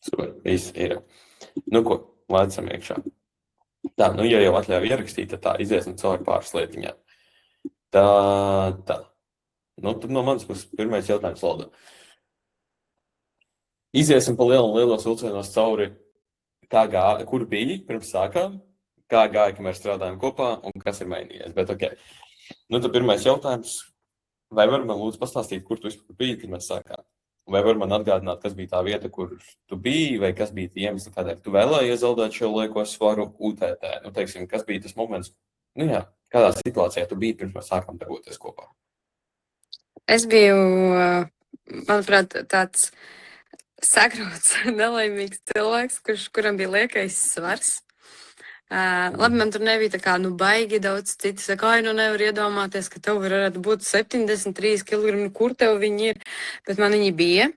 Super, viss ir. Nu ko, lēcam iekšā. Tā, nu ja jau atļauj ierakstīt, tad tā iziesim cauri pāris lietiņām. Tā. Nu, tad no manas puses pirmais jautājums, Lolda. Iziesim pa lielos vilcienos cauri, kur bija pirms sākām, kā gāja, kamēr strādājam kopā un kas ir mainījies. Bet, ok. Nu, tad pirmais jautājums. Vai var man lūdzu pastāstīt, kur tu vispār biji, kad mēs sākām? Vai var man atgādināt, kas bija tā vieta, kur tu biji, vai kas bija tie iemesli, kādēļ tu vēlējies zaudēt šo lieko svaru UTT? Nu, teiksim, kas bija tas moments, nu jā, kādā situācijā tu biji pirms mēs sākām darboties kopā? Es biju, manuprāt, tāds sagrauts, nelaimīgs cilvēks, kuram bija liekais svars. Labi, man tur nebija tā kā, baigi daudz citu. Saka, nevar iedomāties, ka tev varētu būt 73 kg, kur tev viņi ir, bet man viņi bija.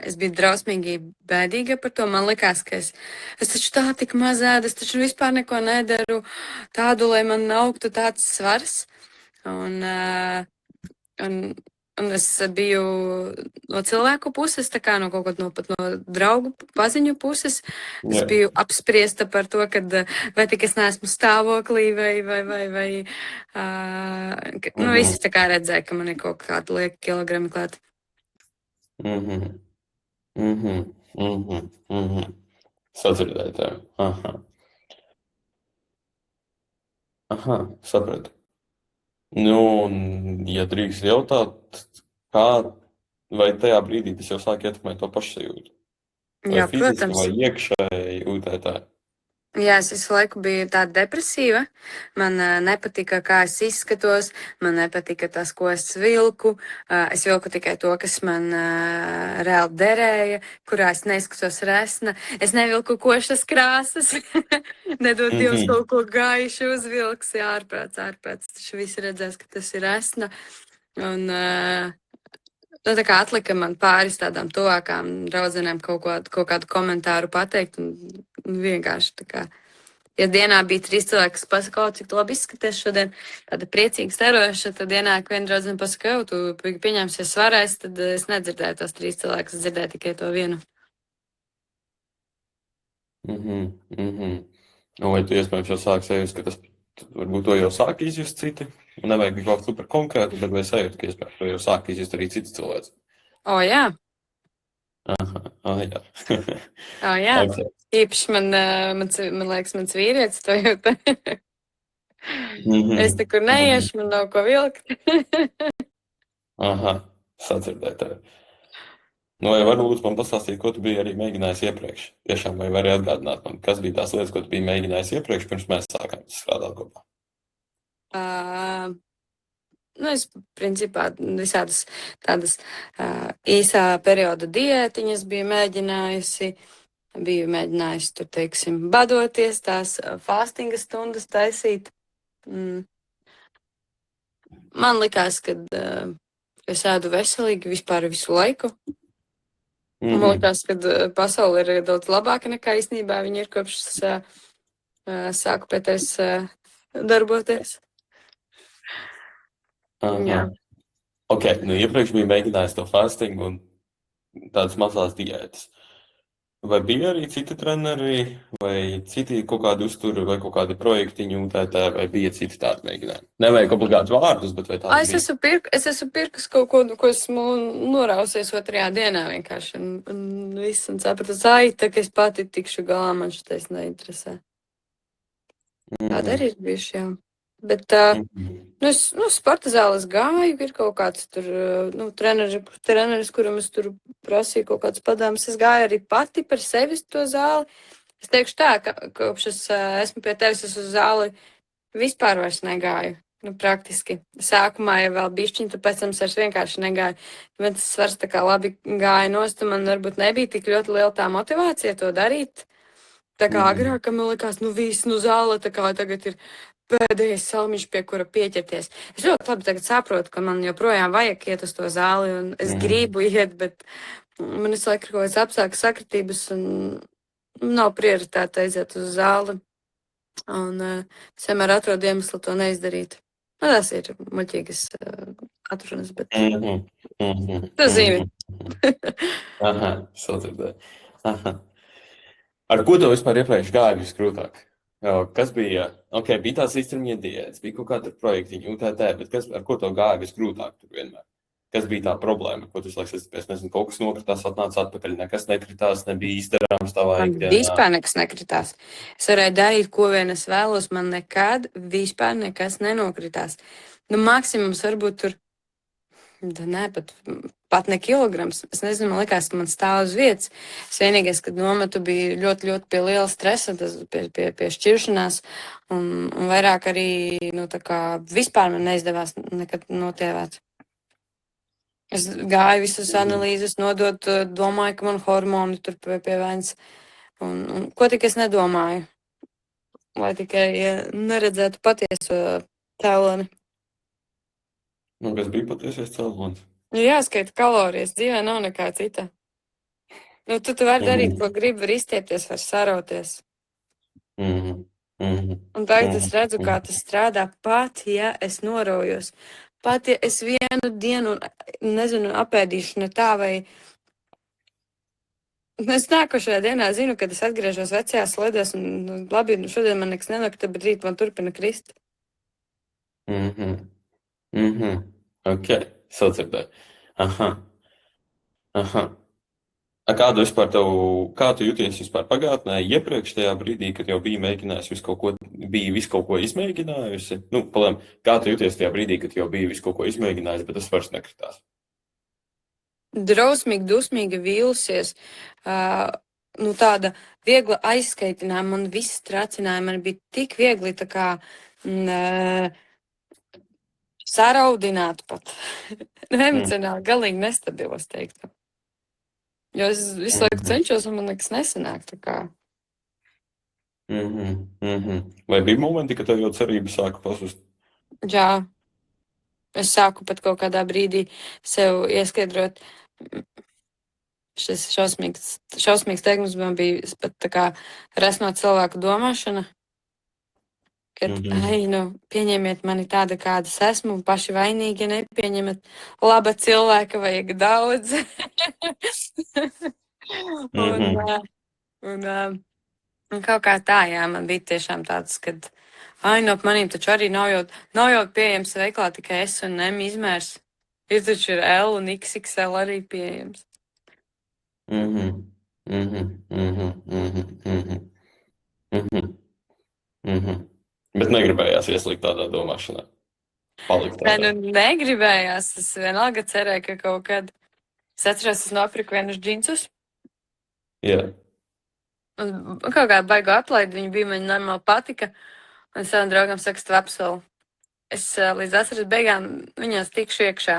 Es biju drausmīgi bēdīga par to. Man likās, ka es taču tā tik mazēdu, es taču vispār neko nedaru tādu, lai man augtu tāds svars. Un es biju no cilvēku puses, tā kā no kaut kāda no draugu paziņu puses. Es biju apspriesta par to, vai tik es neesmu stāvoklī, vai visi tā kā redzēja, ka man ir kaut kāda lieka kilogrami klāt. Sadzirdēju tev. Aha, sapratu. Nu, un, ja drīkst jautāt, vai tajā brīdī tas jau sāk ietekmēt to pašsajūtu? Jā, protams. Vai iekšēji UTT? Jā, es visu laiku biju tāda depresīva. Man nepatika, kā es izskatos, man nepatika tas, ko es vilku. Es vilku tikai to, kas man reāli derēja, kurā es neizskatos resna. Es nevilku košas krāsas, nedod Dievs kaut ko gaišu uzvilks. Jā, ārprāts. Taču visi redzēs, ka tas ir resna. Un tā kā atlika man pāris tādām tuvākām draudzenēm kaut kādu komentāru pateikt. Un vienkārši tā kā, ja dienā bija 3 cilvēki, kas pasaka, cik tu labi izskaties šodien, tāda priecīga staroša, tad ienāk viena draudzene pasaka, tu pieņemsies svarēs, tad es nedzirdēju tos 3 cilvēkus, es dzirdēju tikai to vienu. Vai tu iespējams jau sāki sajust, ka tas varbūt to jau sāki izjust citi? Un nevajag kaut super konkrētu, bet vai sajūt, ka iespējams to jau sāki izjust arī cits cilvēks? Jā. Jā. Jā. Okay. Īpaši man liekas, mans vīrietis to jūt. Es te kur neiešu, man nav ko vilkt. Sadzirdēju tevi. Nu, vai varbūt man pastāstīt, ko tu biji arī mēģinājis iepriekš? Tiešām, vai vari atgādināt man, kas bija tās lietas, ko tu biji mēģinājis iepriekš, pirms mēs sākām strādāt kopā? Es, principā, visādas tādas īsā perioda diētiņas biju mēģinājusi. Biju mēģinājusi tur, teiksim, badoties, tās fastinga stundas taisīt. Man likās, ka es ēdu veselīgi vispār visu laiku. Man likās, ka pasaule ir daudz labāka nekā īstenībā viņa ir kopš sāku pēc es darboties. Jā. Ok, iepriekš biju mēģinājis to fastingu un tādas mazās diētas. Vai bija arī citi treneri, vai citi kaut kādi uzturi, vai kaut kādi projektiņi UTT, vai bija citi tādi mēģinājumi? Nevajag obligātus vārdus, bet vai tādi bija? Es esmu pirkus kaut ko, ko esmu norausies 2. dienā vienkārši. Un viss, un sapratu, tā ka es pati tikšu galā, man šitais neinteresē. Tāda arī ir bijuši, jā. Bet es sporta zāles gāju, ir kaut kāds tur treneris, kuram es tur prasīju kaut kāds padomus. Es gāju arī pati par sevi to zāli. Es teikšu tā, ka kopš es esmu pie tevis, es uz zāli vispār vairs negāju. Praktiski. Sākumā jau vēl bišķiņ, tad pēc tam es vienkārši negāju. Bet tas svars tā kā labi gāja nost, un man varbūt nebija tik ļoti liela tā motivācija to darīt. Tā kā agrāk, man likās, viss, zāle tā kā tagad ir pēdējais salmiņš, pie kura pieķerties. Es ļoti labi tagad saprotu, ka man joprojām vajag iet uz to zāli, un es gribu iet, bet man visu laiku ir kaut kāds apstākļu sakritības, un nav prioritāte aiziet uz zāli. Un es vienmēr atrodu iemeslu to neizdarīt. Tas ir muļķīgas atrunas, bet tu zini, Aha, sadzirdēju. Aha. Ar ko tev vispār iepriekš gāja visgrūtāk? Kas bija, bija tās īstermiņa diētas, bija kaut kāda projektiņa, UTT, bet ar ko tev gāja visgrūtāk tur vienmēr? Kas bija tā problēma, ko tu laiks, es nezinu, kaut kas nokritās, atnāca atpakaļ, nekas nekritās, nebija izdarāms tavā Man ikdienā? vispār nekas nekritās. Es varēju darīt, ko vien es vēlos, man nekad vispār nekas nenokritās. Nu, maksimums varbūt tur, nē, pat ne kilograms. Es nezinu, man liekas, ka man stāv uz vietas. Es vienīgais, kad nometu, bija ļoti, ļoti pie liela stresa, tas pie šķiršanās, un vairāk arī, nu, tā kā vispār man neizdevās nekad notievēt. Es gāju visas analīzes, nodot, domāju, ka man hormoni tur pie vainas, un ko tik es nedomāju, lai tikai neredzētu patieso cēloni. Nu, kas bija patiesais cēlonis? Jāskaita kalorijas, dzīvē nav nekā cita. Nu, tu vari darīt, ko gribi, var izstiepties, var sarauties. Un tagad es redzu, kā tas strādā, pat ja es norojos. Pat ja es vienu dienu, nezinu, apēdīšu ne tā, vai es nākošajā dienā zinu, kad es atgriežos vecajās sledēs, un labi, nu šodien man nekas nenokta, bet rīt man turpina krist. Ok, sadzirdēju. Aha. Kādu vispār kā tu jūties vispār pagātnē, iepriekš tajā brīdī, kad jau biji mēģinājusi visu kaut ko izmēģinājusi? Nu, kā tu jūties tajā brīdī, kad jau biji visu kaut ko izmēģinājusi, bet tas vairs nekritās? Drausmīgi, dusmīgi vīlusies, nu tāda viegla aizskaitinājuma, man viss tracināja, man bija tik viegli tā kā saraudināt pat. Emocionāli galīgi nestabila, es teiktu. Jo es visu laiku cenšos, un man nekas nesanāk. Vai bija momenti, kad tev jau cerība sāka pazust? Jā. Es sāku pat kaut kādā brīdī sev ieskaidrot. Šis šausmīgs teikums man bija pat tā kā resno cilvēku domāšana. Kad, pieņemiet mani tādu, kāda es esmu, un paši vainīgi, ja nepieņemat laba cilvēka, vajag daudz. Un kaut kā tā, jā, man bija tiešām tāds, kad, ap manīm taču arī nav jau pieejams veiklā tikai S un M izmērs. Ir taču ir L un XXL arī pieejams. Bet negribējās ieslīgt tādā domāšanā. Negribējās. Es vienalga cerēju, ka kaut kad. Es atceros, es nopirku vienus džinsus. Jā. Un kaut kā baigu atlaidi, viņi bija, man normāli patika. Un savam draugam saka, tu apsolu. Es līdz vasaras beigām viņās tikšu iekšā.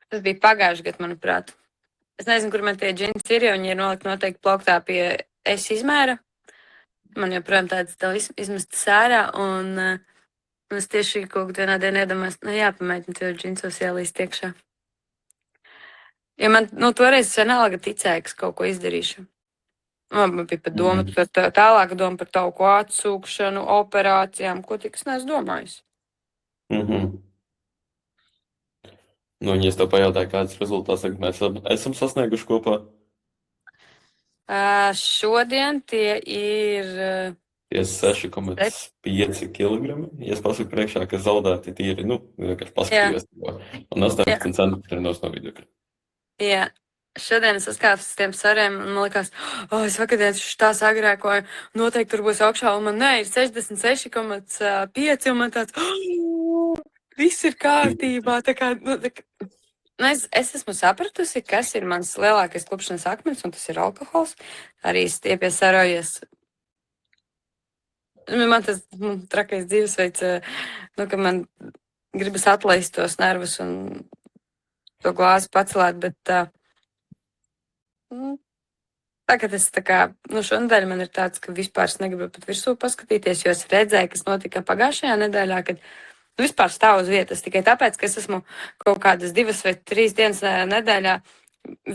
Tas bija pagājuši gadu, manuprāt. Es nezinu, kur man tie džinsi ir, jo viņi ir nolikt noteikti plauktā pie S izmēra. Man joprojām tādas izmestas ārā, un es tieši kaut kādā dienā iedomājos, jāpamēģina tev džinsos ielīst iekšā. Jo man, toreiz es vienalga ticēju, ka es kaut ko izdarīšu. Man bija pat doma par tālāku domu par tavu ko atsūkšanu, operācijām, ko tik es neesmu domājis. Nu, ja es tev pajautāju, kāds rezultāts mēs esam sasnieguši kopā? Šodien tie ir 6,5 kg. Ja es pasaku priekšā, ka zaudēti tīri, vienkārši paskatījos. Un 18 centimetri no vidukļa. Jā. Šodien es saskāpos ar tiem svariem, un man liekas, es vakardien tā sagrēkoju, noteikti tur būs augšā, un man ir 66,5, un man tāds, viss ir kārtībā. Es esmu sapratusi, kas ir mans lielākais klupšanas akmens, un tas ir alkohols. Arī stiepies man tas trakais dzīvesveids, ka man gribas atlaist tos nervus un to glāzi pacelēt, bet tagad es šonadēļ man ir tāds, ka vispār es negribu pat virsū paskatīties, jo es redzēju, kas notika pagājušajā nedēļā, kad vispār stāv uz vietas tikai tāpēc, ka es esmu kaut kādas 2 vai 3 dienas nedēļā.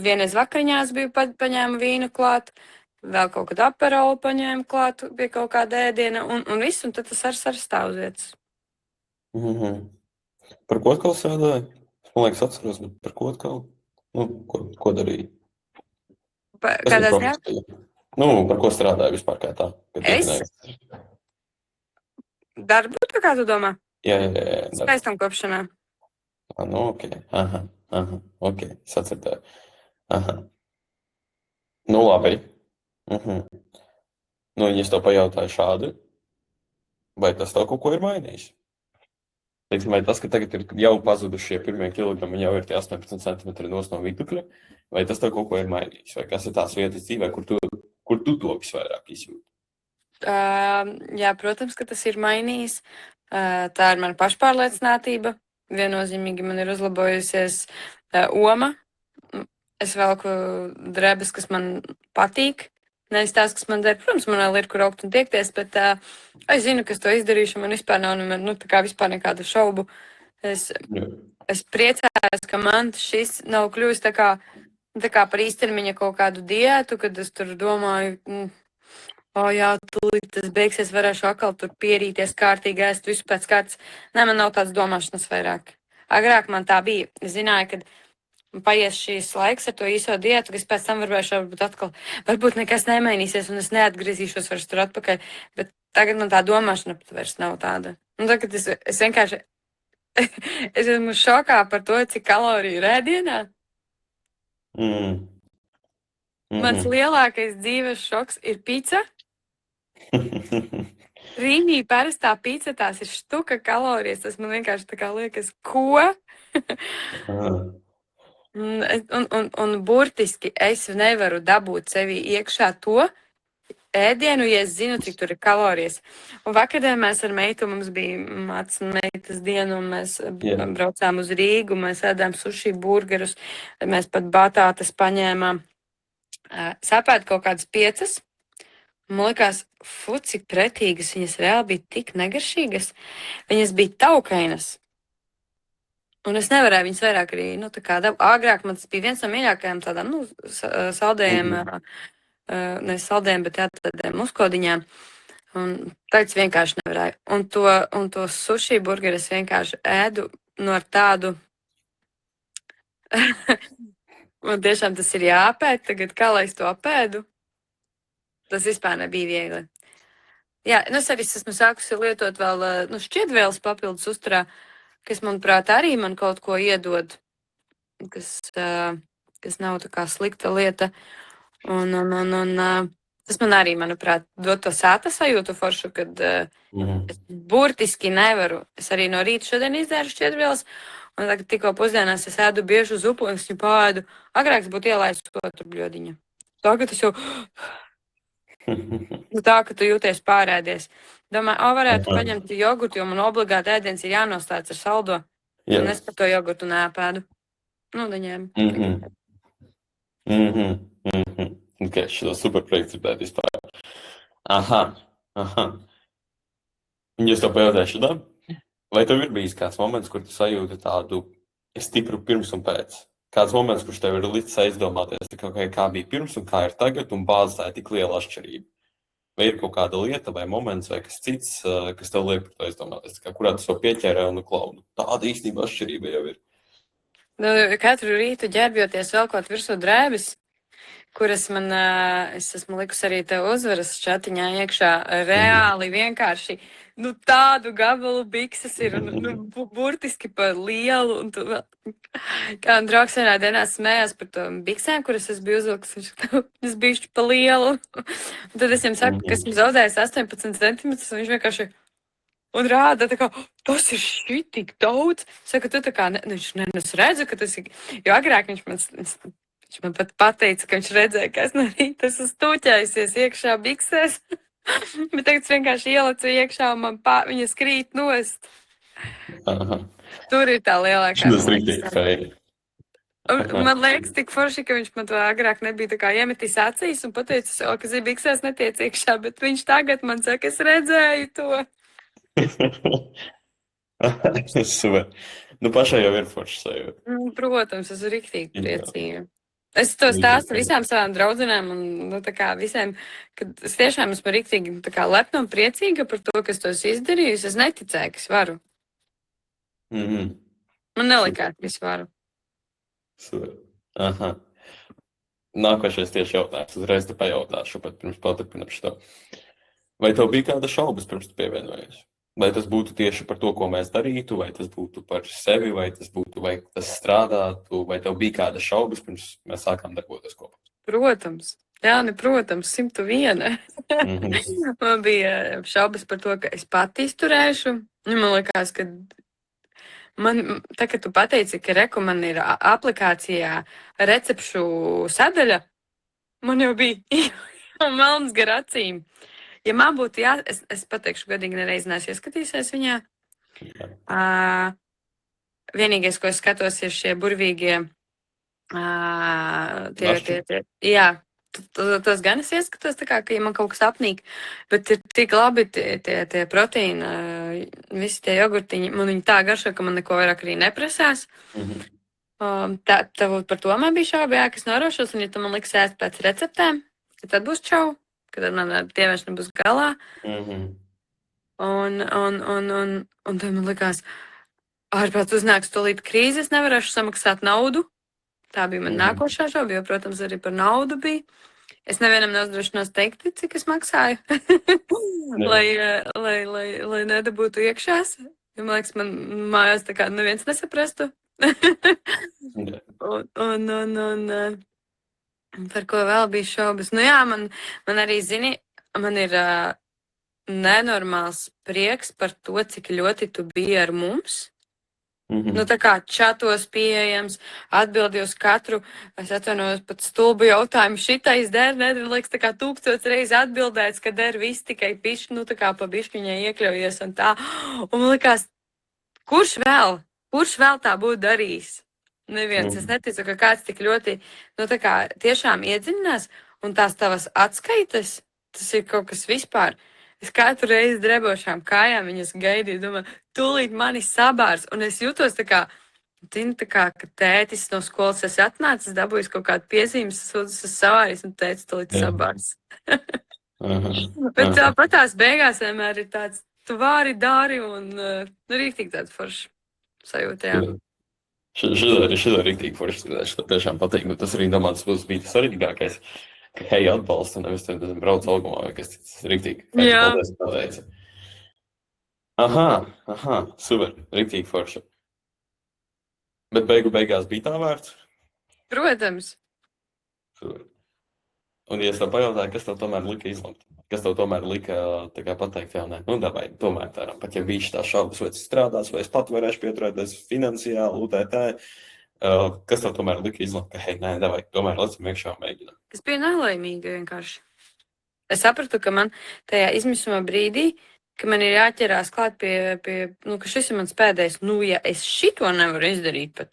Vienreiz vakariņās biju paņēma vīnu klāt, vēl kaut kad aperolu paņēma klāt pie kaut kāda ēdiena un viss, un tad tas arī stāv uz vietas. Par ko atkal sēdēja? Man liekas, atceros, bet par ko atkal? Nu, ko darīji? Kas ir Kādā ziņā? profesija? Nu, par ko strādāji vispār kā tā? Es? Darbu, kā tu domā? Jā. Skaistam kopšanā. Nu, ok. Aha. Ok, sacirdēju. Aha. Nu, labi. Nu, ja es tev pajautāju šādi, vai tas tev kaut ko ir mainījis? Teiksim, vai tas, ka tagad ir jau pazuduši šie pirmie kilogrami, jau ir tie 18 centimetri no vitukļa, vai tas tev kaut ko ir mainījis? Vai kas ir tās vietas dzīvē, kur tu to visvairāk izjūti? Jā, protams, ka tas ir mainījis. Tā ir mana pašpārliecinātība. Viennozīmīgi man ir uzlabojusies oma. Es velku drēbes, kas man patīk. Nevis tās, kas man der. Protams, man vēl ir, kur augt un tiekties, bet es zinu, ka es to izdarīšu. Man vispār nav vispār nekādu šaubu. Es priecājos, ka man šis nav kļuvis tā kā par īstermiņa kaut kādu diētu, kad es tur domāju, jā, tūlīt tas beigsies, varēšu atkal tur pierīties kārtīgi, ēst visu pēc kārtas. Nē, man nav tādas domāšanas vairāk. Agrāk man tā bija. Es zināju, ka paies šīs laiks ar to īso diētu, ka es pēc tam varbūt nekas nemainīsies un es neatgriezīšos vairs tur atpakaļ. Bet tagad man tā domāšana pat vairs nav tāda. Un tagad es vienkārši es esmu šokā par to, cik kaloriju ir ēdienā. Mans lielākais dzīves šoks ir pica. Rīgī parastā pica, tās ir štuka kalorijas. Tas man vienkārši tā kā liekas, ko? un burtiski es nevaru dabūt sevī iekšā to ēdienu, ja es zinu, cik tur ir kalorijas. Un vakardien mēs ar meitu, mums bija mācas un meitas diena, un mēs braucām uz Rīgu, mēs ēdām suši, burgerus, mēs pat batātes paņēmām. Sapēt kaut kādas 5. Man liekas, cik pretīgas viņas reāli bija tik negaršīgas. Viņas bija taukainas. Un es nevarēju viņas vairāk arī, agrāk man tas bija viens no mīļākajām tādām, saldējiem, nevis saldējiem, bet tādiem uzkodiņām. Un tagad es vienkārši nevarēju. Un to sushi burgeru es vienkārši ēdu no tādu. Man tiešām tas ir jāapēd tagad, kā lai es to apēdu. Tas vispār nebija viegli. Jā, es arī esmu sākusi lietot vēl šķiedrvielas papildus uzturā, kas, manuprāt, arī man kaut ko iedod, kas nav tā kā slikta lieta. Un tas man arī, manuprāt, dod to sāta sajūtu foršu, kad es burtiski nevaru. Es arī no rīta šodien izdzēru šķiedrvielas, un tagad tikko pusdienās es ēdu biežu zupu, un es viņu pāēdu. Agrāk es būtu ielaists otru bļodiņu. Tagad es jau... Tā, ka tu jūties pārēdies. Domāju, varētu paņemt jogurtu, jo man obligāti ēdiens ir jānostāds ar saldo. Un es par to jogurtu neapēdu. Neņēmu. Ok, šo super projektu dzirdēt vispār. Aha. Un es tev pajautāšu, vai tev ir bijis kāds moments, kur tu sajūti tādu stipru pirms un pēc? Kāds moments, kurš tev ir licis aizdomāties, kā bija pirms un kā ir tagad, un bāzē tā ir tik liela atšķirība? Vai ir kaut kāda lieta vai moments vai kas cits, kas tev liek par to aizdomāties? Kurā tu sev pieķērē un klauni? Tāda īstenībā atšķirība jau ir. Katru rītu ģērbjoties velkot virsū drēbes, kuras es esmu likusi arī tev uzvaras čatiņā iekšā, reāli vienkārši tādu gabalu bikses ir burtiski pa lielu. Kā draugs vienā dienā smējās par to biksēm, kuras es biju uzvilkusi, viņš bišķi pa lielu. Un tad es viņam saku, ka esmu zaudējis 18 centimetrus, un viņš vienkārši un rāda, tas ir šitik daudz. Saka, tu es redzu, ka tas ir, jo agrāk viņš man pat pateica, ka viņš redzēja, ka es no rīta esmu stūķējusies iekšā biksēs. Bet tagad es vienkārši ielicu iekšā un viņa skrīt nost. Tur ir tā lielākā. Tas rīktīgi feini. Man liekas tik forši, ka viņš man to agrāk nebija tā kā iemetis acīs un pateica, ka biksēs netiec iekšā, bet viņš tagad man saka, es redzēju to. Super. Pašai jau ir forši sajūta. Protams, es esmu riktīgi priecīga. Es to stāstu visām savām draudzenēm un visiem, kad es tiešām esmu riktīgi lepna un priecīga par to, ka es to izdarīju. Es neticēju, ka es varu. Man nelikās, ka es varu. Super. Aha. Nākošais tieši jautājums. Uzreiz te pajautāšu, pat pirms paturpinam šo. Vai tev bija kāda šaubas pirms tu pievienojies? Vai tas būtu tieši par to, ko mēs darītu, vai tas būtu par sevi, vai tas strādātu, vai tev bija kāda šaubas pirms mēs sākām darboties kopā? Protams. Jā, protams, 101. Man bija šaubas par to, ka es pati izturēšu. Man liekas, ka tā, ka tu pateici, ka man ir aplikācijā recepšu sadaļa, man jau bija melns gar acīm. Ja man būtu es pateikšu godīgi, nereiz neesmu ieskatījusies viņā. Vienīgais, ko es skatos, ir šie burvīgie jā, tos gan es ieskatos, tā kā, ka ja man kaut kas apnīk, bet ir tik labi tie proteīni, visi tie jogurtiņi, man viņi tā garšo, ka man neko vairāk arī neprasās. Par to man bija šauba, jā, kas norošos, un ja tu man liks ēst pēc receptēm, tad būs čau, kad man pievēršana būs galā. Un tad man likās, ārpēc uznāks tolīt krīzes, nevarēšu samaksāt naudu. Tā bija man nākošā šauba, jo, protams, arī par naudu bija. Es nevienam neuzdrošinos teikt, cik es maksāju, lai nedabūtu iekšās. Jo, man liekas, man mājās tā kā neviens nesaprastu. un par ko vēl bija šaubas? Nu jā, man arī, zini, man ir nenormāls prieks par to, cik ļoti tu biji ar mums. Nu, tā kā čatos pieejams, atbildi uz katru, es atvainojos pat stulbu jautājumu, šitais der, liekas, tā kā 1000 reizi atbildēts, ka der viss tikai pišķi, nu, tā kā pa bišķiņai iekļaujies un tā. Un man likās, kurš vēl tā būtu darījis? Neviens, es neticu, ka kāds tik ļoti, nu, tā kā tiešām iedziļinās, un tās tavas atskaites, tas ir kaut kas vispār. Es katru reizi drebošām kājām viņas gaidīju, domāju, tūlīt mani sabārs. Un es jūtos tā kā, ka tētis no skolas esi atnācis, dabūjis kaut kādu piezīmes, sūdzas uz savāris un tētis tūlīt sabārs. Bet tāpat tās beigās vienmēr ir tāds, tu vari dari un rīktīgi tāds foršs sajūta, jā. Šito rīktīgi foršs, šito tiešām patīk, bet tas arī domāts būs bija tas svarīgākais. Ka hei atbalsta, nevis tad brauc augumā, vai kas cits riktīgi. Jā. Paldies, Aha, super, riktīgi forši. Bet beigās bija tā vērts? Protams. Super. Un ja es tev pajautāju, kas tev tomēr lika izlemt? Kas tev tomēr lika tā kā pateikt, jā, nē, nu davai, tomēr tērām. Pat ja bija šitā šaubas, vai tas strādās, vai es pat varēšu pieturēties finansiāli, UTT. Kas tev tomēr lika izlemt, ka, hei, nē, davai, tomēr lecam iekšā un mēģinām? Es biju nelaimīga vienkārši. Es sapratu, ka man tajā izmisuma brīdī, ka man ir jāķerās klāt pie ka šis ir mans pēdējais, ja es šito nevaru izdarīt pat,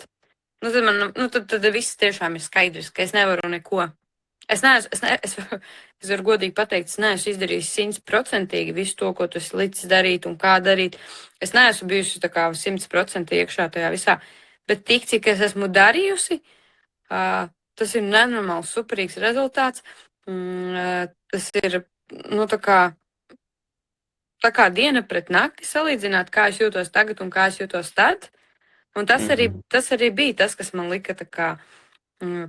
tad viss tiešām ir skaidrs, ka es nevaru neko. Es varu godīgi pateikt, es neesmu izdarījis 100% visu to, ko tu esi licis darīt un kā darīt. Es neesmu bijusi tā kā 100% iekšā tajā visā. Bet tik, cik es esmu darījusi, tas ir nenormāls, superīgs rezultāts. Tas ir, tā kā diena pret nakti salīdzināt, kā es jūtos tagad un kā es jūtos tad. Un tas arī bija tas, kas man lika tā kā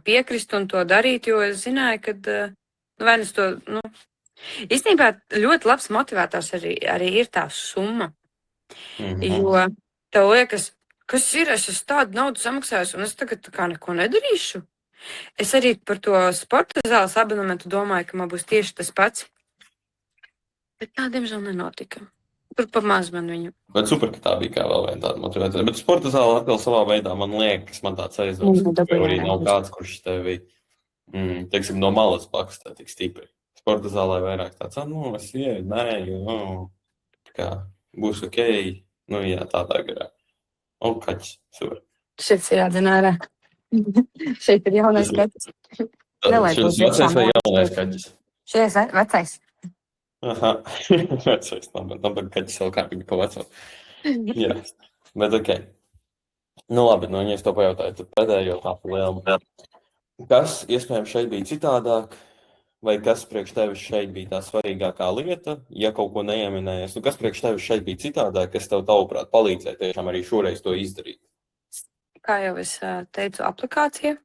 piekrist un to darīt, jo es zināju, ka, īstenībā ļoti labs motivētājs arī ir tā summa. Jo tev liekas, kas ir, es esmu tādu naudu samaksājis, un es tagad tā kā neko nedarīšu. Es arī par to sporta zāles abonementu domāju, ka man būs tieši tas pats. Bet tā, diemžēl, nenotika. Tur pamaz man viņu. Bet super, ka tā bija kā vēl viena tāda motivētāja. Bet sporta zāle atkal savā veidā man liekas, man tāds aizdoms, ka arī nav kāds, kurš tevi, teiksim, no malas blakus tā tik stipri. Sporta zālē vairāk tāds, es ieju, tā kā būs ok, jā, tādā garā. Un kaķis, super. Šeit ir jādzina ārā. Šeit ir jaunais kaķis. Šis vecais vai jaunais kaķis? Šis vecais. Aha, vecais. Labi, kaķis vēl kārtīgi pa veco. Jā, bet ok. Nu labi, ja es to pajautāju, tad pēdējo tā liela. Kas iespējams šeit bija citādāk? Vai kas priekš tevis šeit bija tā svarīgākā lieta, ja kaut ko neieminējies? Kas priekš tevis šeit bija citādāk, kas tev tavuprāt palīdzēja tiešām arī šoreiz to izdarīt? Kā jau es teicu, aplikācija.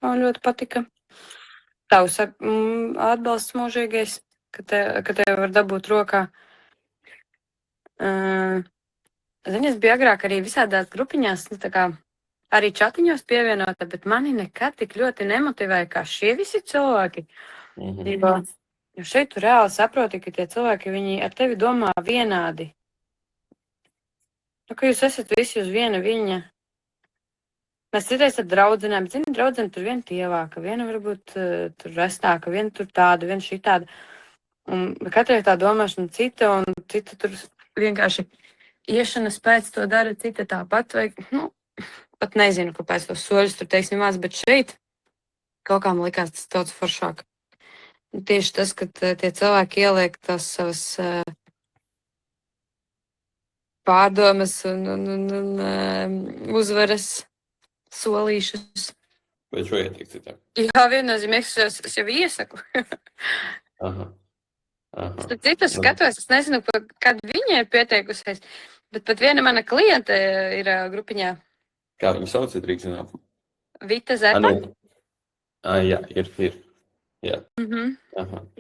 Man ļoti patika. Tavs atbalsts mūžīgais, ka tev var dabūt rokā. Zini, es biju agrāk arī visādās grupiņās, nu, tā kā arī čatiņos pievienota, bet mani nekad tik ļoti nemotivēja kā šie visi cilvēki. Jo šeit tu reāli saproti, ka tie cilvēki, viņi ar tevi domā vienādi. Nu, ka jūs esat visi uz viena viņa. Mēs citreiz ar draudzenēm, bet zini, draudzene tur viena tievāka, viena varbūt tur restāka, viena tur tāda, viena šī tāda. Un katrai tā domāšana cita, un cita tur vienkārši iešanas pēc to dara, cita tāpat, vai, nu, pat nezinu, kāpēc tos soļus tur teiksim maz, bet šeit kaut kā man likās tas daudz foršāk. Un tieši tas, ka tie cilvēki ieliek tās savas pārdomas un uzvaras solīšus. Bet šo ieteikt citiem? Jā, viennozīmīgi, es jau iesaku. Aha. Tad citus skatos, es nezinu, kad viņa ir pieteikusies, bet pat viena mana kliente ir grupiņā. Kā viņu sauc, drīkst zināt? Vita Zepa. Jā, ir. Jā.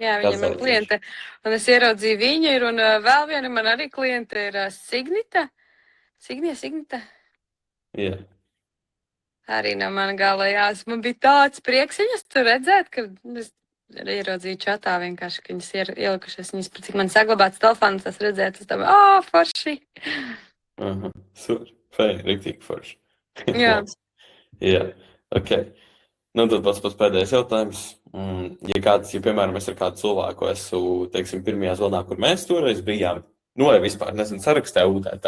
Jā, viņa ir mana kliente. Un es ieraudzīju viņu, un vēl viena man arī kliente ir Signita. Signita. Jā. Arī no mana galējās. Man bija tāds prieks viņas tur redzēt, ka es ieraudzīju čatā vienkārši, ka viņas ir ielikušas. Viņas, cik man saglabāts telefons, tas redzēt, es domāju, forši. Super. Fēni, riktīgi forši. Jā. Jā, ok. Nu, tad pats pēdējais jautājums. Ja piemēram, es ar kādu cilvēku esmu, teiksim, pirmajā zonā, kur mēs toreiz bijām, nu, vai vispār, nezinu, sarakstē UTT.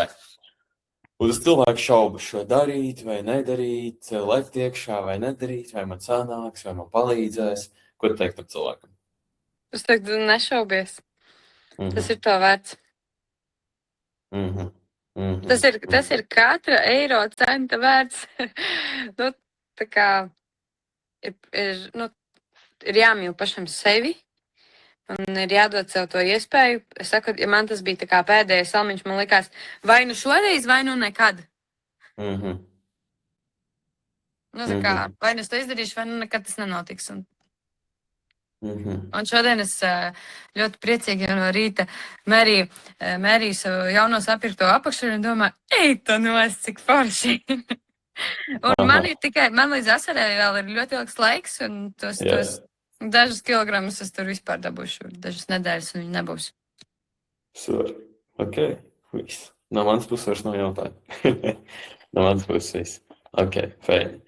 Un tas cilvēks šaubas šo darīt vai nedarīt, lekt iekšā vai nedarīt, vai man sanāks, vai man palīdzēs. Ko tu teikt tam cilvēkam? Es teiktu, nešaubies. Tas ir to vērts. Tas ir katra eiro centa vērts. Nu, tā kā ir jāmīl pašam sevi un ir jādod sev to iespēju. Es saku, ja man tas bija tā kā pēdējais salmiņš, man likās, vai nu šoreiz, vai nu nekad. Nu, tā kā, vai nu es to izdarīšu, vai nu nekad tas nenotiks. Un šodien es ļoti priecīgi jau no rīta mērīju savu jauno sapirkto apakšu un domāju, tu nos, cik forši. Un man līdz asarai vēl ir ļoti ilgs laiks, un tos dažus kilogramus es tur vispār dabūšu, dažas nedēļas, un viņi nebūs. Super. Ok, viss. No manas puses vairs nav jautājumu. No manas puses viss. Ok, fēni.